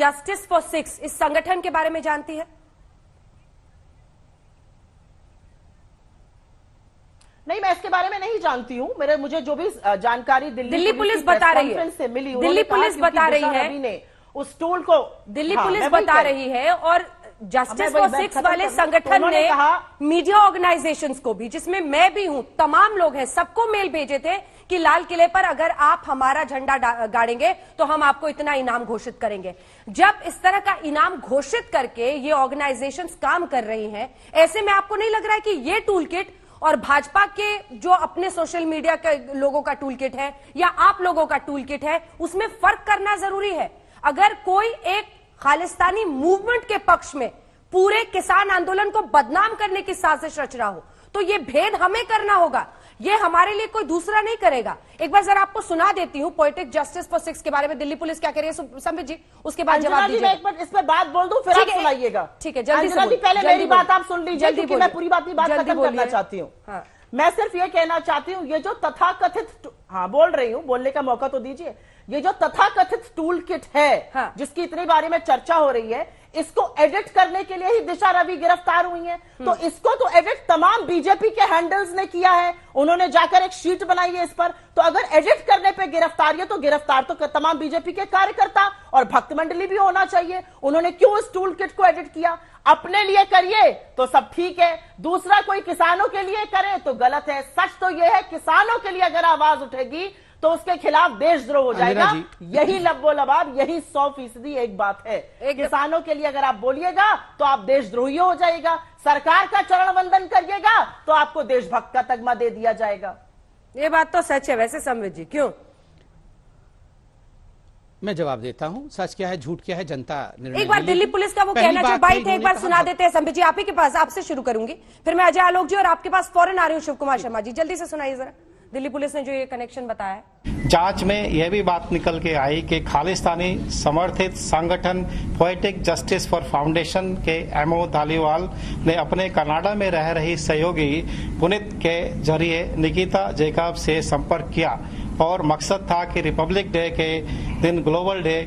Justice for six इस संगठन के बारे में जानती है? नहीं, मैं इसके बारे में नहीं जानती हूँ। मुझे जो भी जानकारी दिल्ली पुलिस बता रही है, से मिली, दिल्ली पुलिस बता रही है, ने उस टूल को दिल्ली पुलिस बता रही है और जस्टिस फॉर सिक्स वाले संगठन ने मीडिया ऑर्गेनाइजेशंस को भी, जिसमें मैं भी हूं, तमाम लोग हैं, सबको मेल भेजे थे कि लाल किले पर अगर आप हमारा झंडा गाड़ेंगे तो हम आपको इतना इनाम घोषित करेंगे। जब इस तरह का इनाम घोषित करके ये ऑर्गेनाइजेशंस काम कर रही हैं, ऐसे में आपको नहीं लग रहा है कि ये टूल किट और भाजपा के जो अपने सोशल मीडिया के लोगों का टूल किट है या आप लोगों का टूल किट है, उसमें फर्क करना जरूरी है? अगर कोई एक खालिस्तानी मूवमेंट के पक्ष में पूरे किसान आंदोलन को बदनाम करने की साजिश रच रहा हो तो ये भेद हमें करना होगा, ये हमारे लिए कोई दूसरा नहीं करेगा। एक बार जरा आपको सुना देती हूँ पोएटिक जस्टिस फॉर सिक्स के बारे में दिल्ली पुलिस क्या कह रही है, संबित जी, उसके बाद जवाब दीजिए। मैं एक बार इस पर बात बोल दूं, फिर आप सुनाइएगा। ठीक है, जल्दी से पहले मेरी बात आप सुन लीजिए, क्योंकि मैं पूरी बात खत्म करना चाहती हूँ। हाँ। मैं सिर्फ ये कहना चाहती हूँ, ये जो तथाकथित, हाँ बोल रही हूँ, बोलने का मौका तो दीजिए। ये जो तथाकथित टूल किट है, हाँ, जिसकी इतनी बारे में चर्चा हो रही है, इसको एडिट करने के लिए ही दिशा रवि गिरफ्तार हुई हैं। तो इसको तो एडिट तमाम बीजेपी के हैंडल्स ने किया है, उन्होंने जाकर एक शीट बनाई है इस पर। तो अगर एडिट करने पे गिरफ्तार है तो गिरफ्तार तो तमाम बीजेपी के कार्यकर्ता और भक्त मंडली भी होना चाहिए। उन्होंने क्यों इस टूल किट को एडिट किया? अपने लिए करिए तो सब ठीक है, दूसरा कोई किसानों के लिए करे तो गलत है। सच तो यह है, किसानों के लिए अगर आवाज उठेगी तो उसके खिलाफ देशद्रोह हो जाएगा। यही लब्बो लबाब, यही 100% एक बात है। किसानों के लिए अगर आप बोलिएगा तो आप देशद्रोही हो जाएगा, सरकार का चरण वंदन करिएगा तो आपको देशभक्त का तगमा दे दिया जाएगा। ये बात तो सच है। वैसे संबित जी, क्यों? मैं जवाब देता हूं, सच क्या है झूठ क्या है जनता निर्णय। एक बार दिल्ली पुलिस का वो कहना जो बाइट है, एक बार सुना देते हैं। संबित जी, आप ही के पास, आपसे शुरू करूंगी, फिर मैं अजय आलोक जी और आपके पास फौरन आ रही हूँ। शिव कुमार शर्मा जी, जल्दी से सुनाइए जरा दिल्ली पुलिस ने जो ये कनेक्शन बताया है। जांच में यह भी बात निकल के आई कि खालिस्तानी समर्थित संगठन पोएटिक जस्टिस फॉर फाउंडेशन के एमओ धालीवाल ने अपने कनाडा में रह रही सहयोगी पुनीत के जरिए निकिता जैकब से संपर्क किया और मकसद था कि रिपब्लिक डे के दिन ग्लोबल डे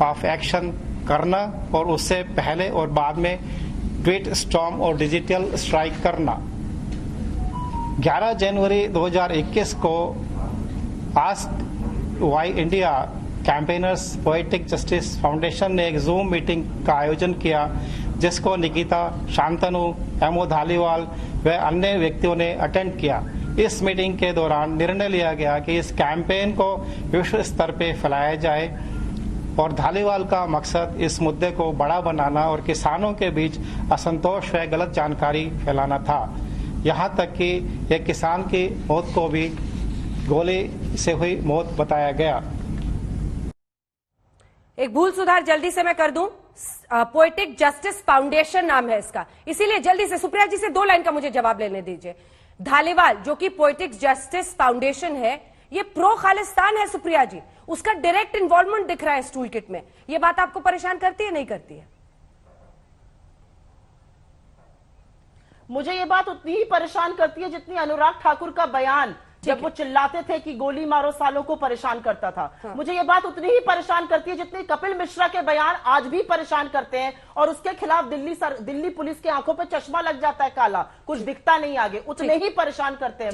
ऑफ एक्शन करना और उससे पहले और बाद में ट्वीट स्टॉर्म और डिजिटल स्ट्राइक करना। 11 जनवरी 2021 को ask why India campaigners poetic justice foundation ने एक जूम मीटिंग का आयोजन किया, जिसको निकिता, शांतनु, एमओ धालीवाल व अन्य व्यक्तियों ने अटेंड किया। इस मीटिंग के दौरान निर्णय लिया गया कि इस कैंपेन को विश्व स्तर पर फैलाया जाए और धालीवाल का मकसद इस मुद्दे को बड़ा बनाना और किसानों के बीच असंतोष व गलत जानकारी फैलाना था। यहाँ तक कि एक किसान की मौत को भी गोली से हुई मौत बताया गया। एक भूल सुधार जल्दी से मैं कर दूं, पोएटिक जस्टिस फाउंडेशन नाम है इसका, इसीलिए जल्दी से सुप्रिया जी से 2 लाइन का मुझे जवाब लेने दीजिए। धालीवाल जो कि पोएटिक जस्टिस फाउंडेशन है, ये प्रो खालिस्तान है सुप्रिया जी, उसका डायरेक्ट इन्वॉल्वमेंट दिख रहा है इस टूल किट में। ये बात आपको परेशान करती है, नहीं करती है? मुझे ये बात उतनी ही परेशान करती है जितनी अनुराग ठाकुर का बयान जब वो चिल्लाते थे कि गोली मारो सालों को परेशान करता था। हाँ। मुझे ये बात उतनी ही परेशान करती है जितनी कपिल मिश्रा के बयान आज भी परेशान करते हैं और उसके खिलाफ दिल्ली पुलिस की आंखों पे चश्मा लग जाता है काला, कुछ दिखता नहीं आगे, उतने ही परेशान करते हैं।